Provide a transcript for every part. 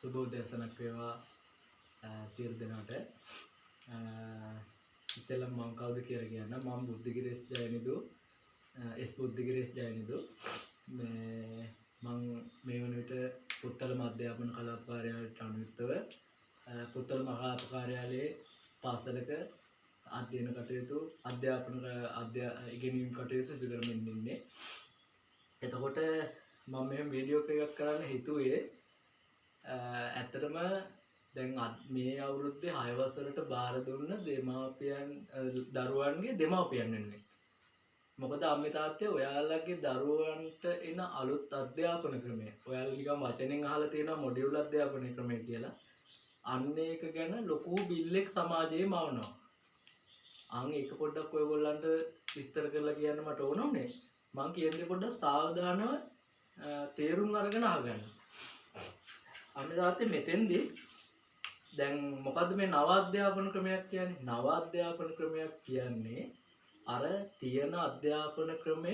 සුබෝදයසනක් වේවා සියලු දෙනාට. ඉස්සෙල්ලම මම කවුද කියලා කියන්න. මම බුද්ධිගිරේෂ් ජයනිදු බුද්ධිගිරේෂ් ජයනිදු. මම මේ වන විට පුත්තලම අධ්‍යාපන කලාප කාර්යාලයට අනුයුක්තව පුත්තලම මහා කාර්යාලයේ පාසලක අධ්‍යයන කටයුතු ඉගෙනීම් කටයුතු සිදු කරමින් ඉන්නේ. එතකොට මම මෙහෙම වීඩියෝ එකක් කරන්න හිතුවේ ඇත්තටම දැන් මේ අවුරුද්දේ 6 වසරට බාර දුන්න දෙමාපියන් දරුවන්ගේ දෙමාපියන් වෙනුවෙන්. මොකද අම්මේ තාත්තේ ඔයාලගේ දරුවන්ට එන අලුත් අධ්‍යාපන ක්‍රමය. ඔයාලා නිකන් වචනෙන් අහලා තියෙනවා මොඩියුල් අධ්‍යාපන ක්‍රමය කියලා. අන්න ඒක ගැන ලොකු බිල්ලෙක් සමාජයේ මවනවා. අන් ඒක පොඩ්ඩක් ඔයගොල්ලන්ට විස්තර කරලා කියන්න මට ඕන උනේ. මම කියන්නේ පොඩ්ඩක් සාවධානව තේරුම් අරගෙන අහගන්න. අම්මේ තාත්තේ මෙතෙන්දී දැන් මොකද්ද මේ නව අධ්‍යාපන ක්‍රමයක් කියන්නේ? නව අධ්‍යාපන ක්‍රමයක් කියන්නේ අර තියෙන අධ්‍යාපන ක්‍රමය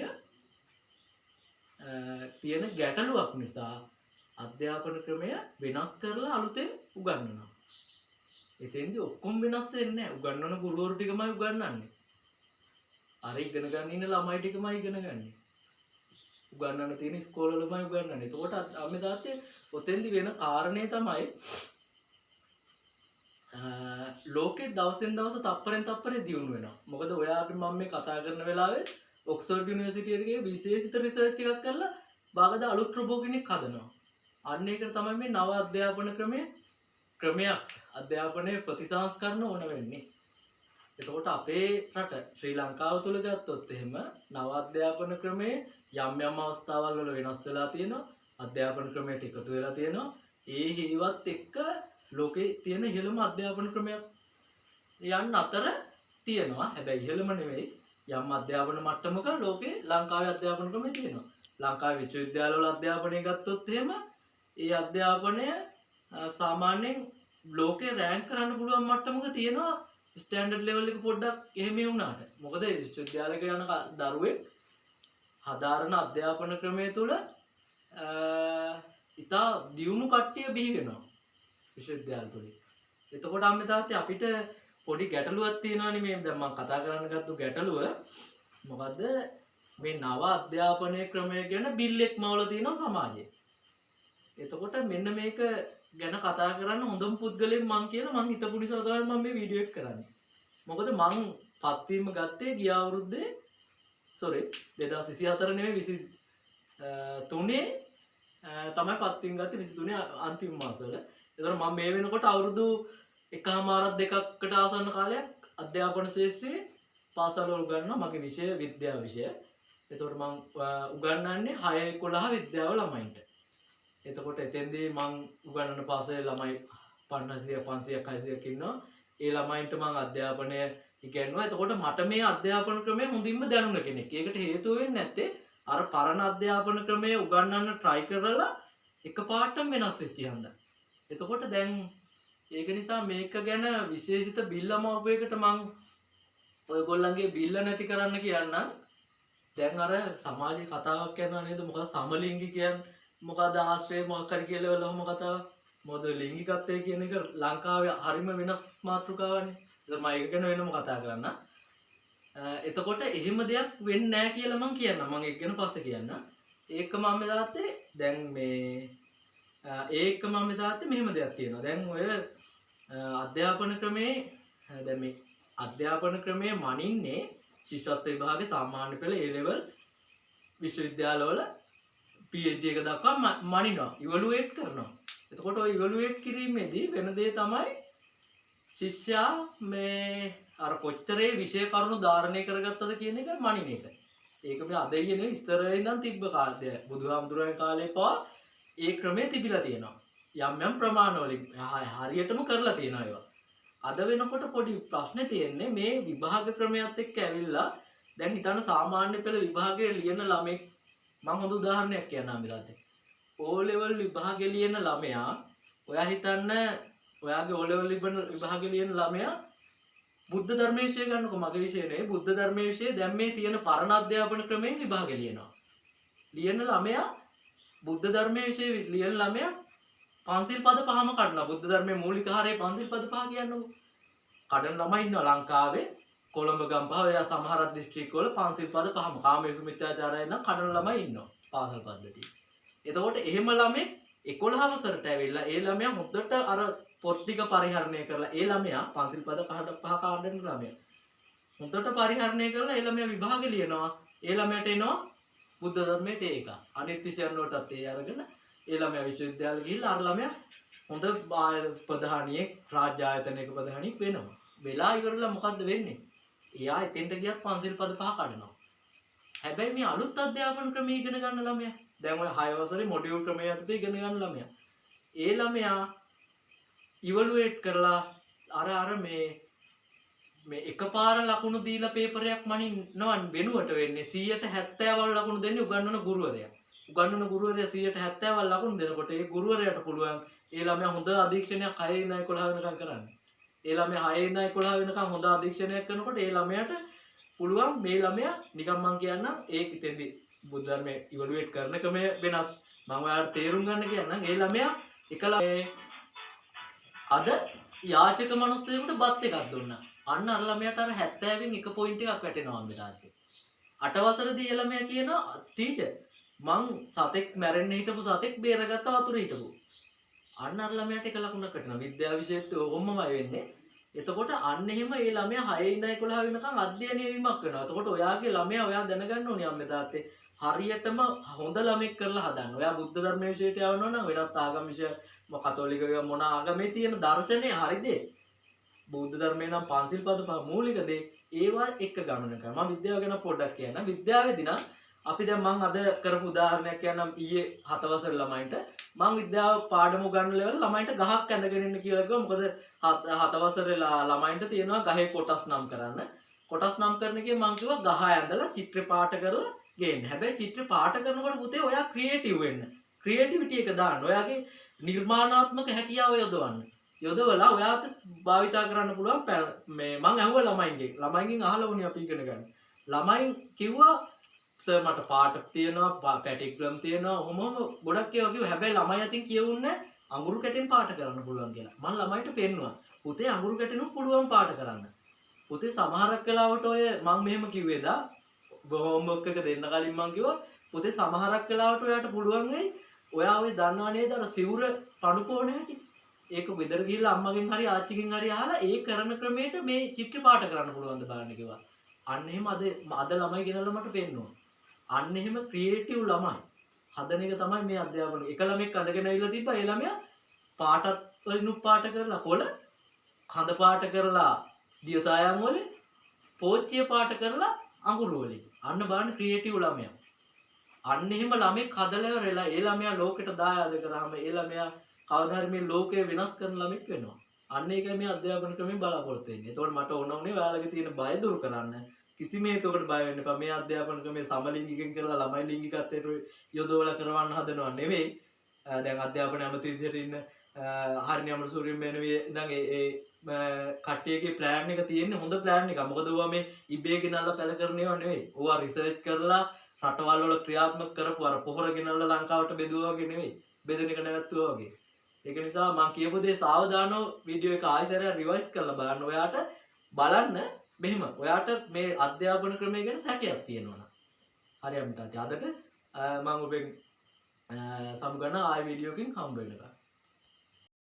තියෙන ගැටලුවක් නිසා අධ්‍යාපන ක්‍රමය වෙනස් කරලා අලුතෙන් උගන්වනවා. එතෙන්දී ඔක්කොම වෙනස් වෙන්නේ නැහැ. උගන්වන ගුරුවරු ටිකමයි උගන්වන්නේ. අර ඉගෙන ගන්න ඉන්න ළමයි ටිකමයි ඉගෙන ගන්නේ. උගන්වන්න තියෙන ඉස්කෝලවලමයි උගන්වන්නේ. එතකොට අම්මේ තාත්තේ ඔතෙන්දී වෙන කාරණේ තමයි ලෝකේ දවසෙන් දවස තප්පරෙන් තප්පරේ දියුණු වෙනවා. මොකද ඔයා අපි මම මේ කතා කරන වෙලාවේ ඔක්ස්ෆර්ඩ් යුනිවර්සිටි එකේ විශේෂිත රිසර්ච් එකක් කරලා බාගද අලුත් රොබෝ කෙනෙක් හදනවා. අන්න ඒකට තමයි මේ නව අධ්‍යාපන ක්‍රමයක් අධ්‍යාපනයේ ප්‍රතිසංස්කරණ ඕන වෙන්නේ. එතකොට අපේ රට ශ්‍රී ලංකාව තුල ගත්තොත් එහෙම නව අධ්‍යාපන ක්‍රමයේ යම් යම් අවස්ථාවල් වල වෙනස් වෙලා තියෙනවා. අධ්‍යාපන ක්‍රමයට එකතු වෙලා තියෙනවා. ඒ හේවත් එක්ක ලෝකේ තියෙන ඉහළම අධ්‍යාපන ක්‍රමයක් යන්න අතර තියෙනවා. හැබැයි ඉහළම නෙවෙයි. යම් අධ්‍යාපන මට්ටමක ලෝකේ ලංකාවේ අධ්‍යාපන ක්‍රමය තියෙනවා. ලංකාවේ විශ්වවිද්‍යාලවල අධ්‍යාපනය ගත්තොත් එහෙම ඒ අධ්‍යාපනය සාමාන්‍යයෙන් ලෝකේ රෑන්ක් කරන්න පුළුවන් මට්ටමක තියෙනවා. ස්ටෑන්ඩඩ් ලෙවල් එක පොඩ්ඩක් එහෙම වුණාට. මොකද විශ්වවිද්‍යාලයක යන දරුවෙක් හදාරන අධ්‍යාපන ක්‍රමය තුළ ඉතා දියුණු කට්ටිය බිහි වෙනවා විශ්වවිද්‍යාල තුලින්. එතකොට අම්මේ තාත්තේ අපිට පොඩි ගැටලුවක් තියෙනවානේ මේ දැන් මම කතා කරන්න ගත්ත ගැටලුව මොකද්ද මේ නව අධ්‍යාපනයේ ක්‍රමය ගැන බිල්ලෙක් මවලා තියෙනවා සමාජයේ. එතකොට මෙන්න මේක ගැන කතා කරන්න හොඳම පුද්ගලෙක් මං කියලා මං හිතපු නිසා තමයි මම මේ වීඩියෝ එක කරන්නේ. මොකද මං පත්වීම ගත්තේ ගිය අවුරුද්දේ 2024 නෙවෙයි 23 තමයි පත්වීම ගත්තේ 23 අන්තිම මාසවල. එතකොට මම මේ වෙනකොට අවුරුදු එකමාරක් දෙකකට ආසන්න කාලයක් අධ්‍යාපන ශාස්ත්‍රයේ පාසල් වල උගන්වනවා. මගේ විෂය විද්‍යාව විෂය. එතකොට මම උගන්වන්නේ 6-11 විද්‍යාව ළමයින්ට. එතකොට එතෙන්දී මම උගන්වන පාසලේ ළමයි 500 500ක් 600ක් ඉන්නවා. ඒ ළමයින්ට මම අධ්‍යාපනය ඉගෙනුවා. එතකොට මට මේ අධ්‍යාපන ක්‍රමය හොඳින්ම දැනුණ කෙනෙක්. ඒකට හේතුව වෙන්නේ නැත්තේ අර පරණ අධ්‍යාපන ක්‍රමය උගන්වන්න try කරලා එකපාරටම වෙනස් වෙච්ච හන්දා. එතකොට දැන් ඒක නිසා මේක ගැන විශේෂිත බිල්ලම අපේකට මම ඔයගොල්ලන්ගේ බිල්ල නැති කරන්න කියන්නම්. දැන් අර සමාජයේ කතාවක් යනවා නේද? මොකද සමලිංගික කියන්නේ මොකද ආශ්‍රය මොකක් හරි කියලා වලම කතාව. මොකද ලිංගිකත්වය කියන එක ලංකාවේ හරිම වෙනස් මාතෘකාවනේ. ඒක මම ඒක ගැන වෙනම කතා කරන්න. එතකොට එහෙම දෙයක් වෙන්නේ නැහැ කියලා මම කියන්නම්. මම ඒක ගැන පස්සේ කියන්න. ඒකම මම දාත්තේ දැන් මේ ඒකම මම දාත්තේ මෙහෙම දෙයක් තියෙනවා. දැන් ඔය අධ්‍යාපන ක්‍රමේ දැන් මේ අධ්‍යාපන ක්‍රමයේ මනින්නේ ශිෂ්‍යත්ව විභාගයේ සාමාන්‍ය පෙළ A level විශ්වවිද්‍යාලවල PhD එක දක්වා මනිනවා ඉවලුවේට් කරනවා. එතකොට ඔය ඉවලුවේට් කිරීමේදී වෙන දේ තමයි ශිෂ්‍යයා මේ අර කොච්චරේ විෂය කරුණු ධාරණය කරගත්තද කියන එක මනින එක. ඒක මේ අද ඉන්නේ ඉස්තරේ ඉඳන් තිබ්බ කාලේ බුදුහාමුදුරන්ගේ කාලේ පවා ඒ ක්‍රමේ තිබිලා තියෙනවා. යම් යම් ප්‍රමාණවලින් හරියටම කරලා තියෙනවා ඒවා. අද වෙනකොට පොඩි ප්‍රශ්නේ තියෙන්නේ මේ විභාග ක්‍රමයක් එක්ක ඇවිල්ලා දැන් හිතන්න සාමාන්‍ය පෙළ විභාගයේ ලියන ළමෙක් මම හොඳ උදාහරණයක් කියන්නම් අම්බිලාතේ. O level විභාගයේ ලියන ළමයා ඔයා හිතන්න ඔයාගේ O level විභාගයේ ලියන ළමයා බුද්ධ ධර්මයේ විෂය ගන්නකො මගේ විෂය නෙවෙයි බුද්ධ ධර්මයේ විෂය දැන් මේ තියෙන පරණ අධ්‍යාපන ක්‍රමයෙන් විභාගය ලියනවා. ලියන ළමයා බුද්ධ ධර්මයේ විෂය ලියන ළමයා පන්සිල් පද පහම කඩනවා. බුද්ධ ධර්මයේ මූලික හරේ පන්සිල් පද පහ කියන්නකො. කඩන ළමයි ඉන්නවා ලංකාවේ කොළඹ ගම්පහ ඔය සමහර දිස්ත්‍රික්කවල පන්සිල් පද පහම කාමයේ මිත්‍යාචාරය නම් කඩන ළමයි ඉන්නවා පාසල් පද්ධතිය. එතකොට එහෙම ළමයි 11 වසරට ඇවිල්ලා ඒ ළමයා හොද්දට අර පොත් ටික පරිහරණය කරලා ඒ ළමයා පන්සිල් පද පහ කාඩන ළමයා හොද්දට පරිහරණය කරලා ඒ ළමයා විභාගෙ ලියනවා. ඒ ළමයට එනවා බුද්ධ ධර්මයට ඒක. අනිත් විෂයන් වලටත් ඒ අරගෙන ඒ ළමයා විශ්වවිද්‍යාලෙ ගිහිල්ලා අර ළමයා හොඳ ප්‍රධානියෙක් රාජ්‍ය ආයතනයක ප්‍රධානියෙක් වෙනවා. වෙලා ඉවරලා මොකද්ද වෙන්නේ? එයා එතෙන්ට ගියත් පන්සිල් පද පහ කඩනවා. හැබැයි මේ අලුත් අධ්‍යාපන ක්‍රමය ඉගෙන ගන්න ළමයා දැන් ඔය 6 වසරේ මොඩියුල් ක්‍රමය යටතේ ඉගෙන ගන්න ළමයා. ඒ ළමයා ඉවලුවේට් කරලා අර මේ එකපාර ලකුණු දීලා පේපරයක් මනින්නවන් වෙනුවට වෙන්නේ 170 වල ලකුණු දෙන්නේ උගන්වන ගුරුවරයා. උගන්වන ගුරුවරයා 170 වල ලකුණු දෙනකොට ඒ ගුරුවරයාට පුළුවන් ඒ ළමයා හොඳ අධීක්ෂණයක් 6 ඉඳන් 11 වෙනකම් කරන්න. ඒ ළමයා 6 ඉඳන් 11 වෙනකම් හොඳ අධීක්ෂණයක් කරනකොට ඒ ළමයාට පුළුවන් මේ ළමයා නිකන් මං කියන්නම් ඒක ඉතින්දී බුද්ධ ධර්මයේ ඉවලුවේට් කරන ක්‍රමය වෙනස්. මම ඔයාලට තේරුම් ගන්න කියන්නම් ඒ ළමයා එකලා අද යාචක මනුස්සයෙකුට බත් එකක් දුන්නා. අන්න අර ළමයාට අර 70න් එක පොයින්ට් එකක් වැටෙනවා අම්බලාත්තේ. 8 වසරේදී ඒ ළමයා කියනවා ටීචර් මං සතෙක් මැරෙන්න හිටපු සතෙක් බේරගත්ත වතුරේ හිටපු. අන්න අර ළමයාට එක ලකුණක් වැටෙනවා. විද්‍යාව විෂයෙත් ඔහොමමයි වෙන්නේ. එතකොට අන්න එහෙම ඒ ළමයා 6 ඉඳන් 11 වෙනකන් අධ්‍යයනය වීමක් කරනවා. එතකොට ඔයාගේ ළමයා ඔයා දැනගන්න ඕනේ අම්මේ තාත්තේ හරියටම හොඳ ළමෙක් කරලා හදන්න. ඔයා බුද්ධ ධර්මයේ විෂයට යවනවා නම් වෙනත් ආගම් විෂය කතෝලික මොන ආගමේ තියෙන දර්ශනය හරිද? බුද්ධ ධර්මයේ නම් පන්සිල් පද පහ මූලික දේ ඒවා එක ගමන කරනවා. මම විද්‍යාව ගැන පොඩ්ඩක් කියන්නම්. විද්‍යාවේදී නම් අපි දැන් මම අද කරපු උදාහරණයක් කියන්නම් ඊයේ 7 වසර ළමයින්ට මම විද්‍යාව පාඩම උගන්වලා ළමයින්ට ගහක් ඇඳගෙන ඉන්න කියලා කිව්වා. මොකද 7 වසරේ ළමයින්ට තියෙනවා ගහේ කොටස් නම් කරන්න. කොටස් නම් කරන එකේ මම කිව්වා ගහ ඇඳලා චිත්‍ර පාට කරලා ගේන්න. හැබැයි චිත්‍ර පාට කරනකොට පුතේ ඔයා ක්‍රියේටිව් වෙන්න. ක්‍රියේටිවිටි එක දාන්න. ඔයාගේ නිර්මාණාත්මක හැකියාව යොදවන්න. යොදවලා ඔයාට භාවිතා කරන්න පුළුවන් මේ මම අහුවා ළමයින්ගෙන් අහලා වුණේ අපි ඉගෙන ගන්න. ළමයින් කිව්වා සර් මට පාට තියෙනවා පැටිග්‍රම් තියෙනවා ඔහොම ගොඩක් ඒවා කිව්වා. හැබැයි ළමයි අතින් කියවුන්නේ අඟුරු කැටෙන් පාට කරන්න පුළුවන් කියලා. මම ළමයිට පෙන්නුවා. පුතේ අඟුරු කැටෙනුත් පුළුවන් පාට කරන්න. පුතේ සමහරක් වෙලාවට ඔය මම මෙහෙම කිව්වේ දා හෝම්වර්ක් එක දෙන්න කලින් මම කිව්වා පුතේ සමහරක් වෙලාවට ඔයාට පුළුවන් වෙයි ඔයා ඔය දන්නවා නේද අර සිවුර පණුපෝන හැටි. ඒක ගෙදර ගිහිල්ලා අම්මගෙන් හරි ආච්චිගෙන් හරි අහලා ඒ කරන ක්‍රමයට මේ චිත්‍ර පාට කරන්න පුළුවන්ද බලන්න කිව්වා. අන්න එහෙම අද ළමයි ගෙනල්ලා මට පෙන්නුවා. අන්න එහෙම ක්‍රියේටිව් ළමයි හදන එක තමයි මේ අධ්‍යාපනය. එක ළමෙක් අඳගෙන ඇවිල්ලා තිබ්බා. ඒ ළමයා පාටත් වලිනුත් පාට කරලා කොළ කඳ පාට කරලා දියසායන් වලින් පෝච්චිය පාට කරලා අඟුරු වලින්. අන්න බලන්න ක්‍රියේටිව් ළමයා. අන්න එහෙම ළමෙක් හදලා ඉවරලා ඒ ළමයා ලෝකෙට දායාද කරාම ඒ ළමයා කවදා හරි මේ ලෝකය වෙනස් කරන ළමෙක් වෙනවා. අන්න ඒකයි මේ අධ්‍යාපන ක්‍රමයෙන් බලාපොරොත්තු වෙන්නේ. ඒතකොට මට ඕන වුණේ ඔයාලගේ තියෙන බය දුරු කරන්න. කිසිම හේතුවකට බය වෙන්න එපා. මේ අධ්‍යාපන ක්‍රමයේ සමලිංගිකෙන් කරලා ළමයි ලිංගිකත්වයට යොදවලා කරවන්න හදනව නෙවෙයි. දැන් අධ්‍යාපන ඇමති විදිහට ඉන්න හරිනි අමරසූරියන් මෙනවිය ඉඳන් ඒ කට්ටියගේ ප්ලෑන් එක තියෙන්නේ හොඳ ප්ලෑන් එකක්. මොකද ඕවා මේ ඉබේ ගෙනල්ලා පැල කරන ඒවා නෙවෙයි. ඕවා රිසර්ච් කරලා රටවල් වල ක්‍රියාත්මක කරපු අර පොහොර ගෙනල්ලා ලංකාවට බෙදුවා වගේ නෙවෙයි. බෙදෙන එක නැවැත්තුවා වගේ. ඒක නිසා මම කියපු දේ සාවධානව වීඩියෝ එක ආයෙසරයක් රිවයිස් කරලා බලන්න. ඔයාට බලන්න මෙහෙම ඔයාට මේ අධ්‍යාපන ක්‍රමය ගැන සැකයක් තියෙනවා නම්. හරි අම්තාටි අදට මම ඔබෙන් සමුගන්න ආයෙ වීඩියෝ එකකින් හම්බ වෙනවා.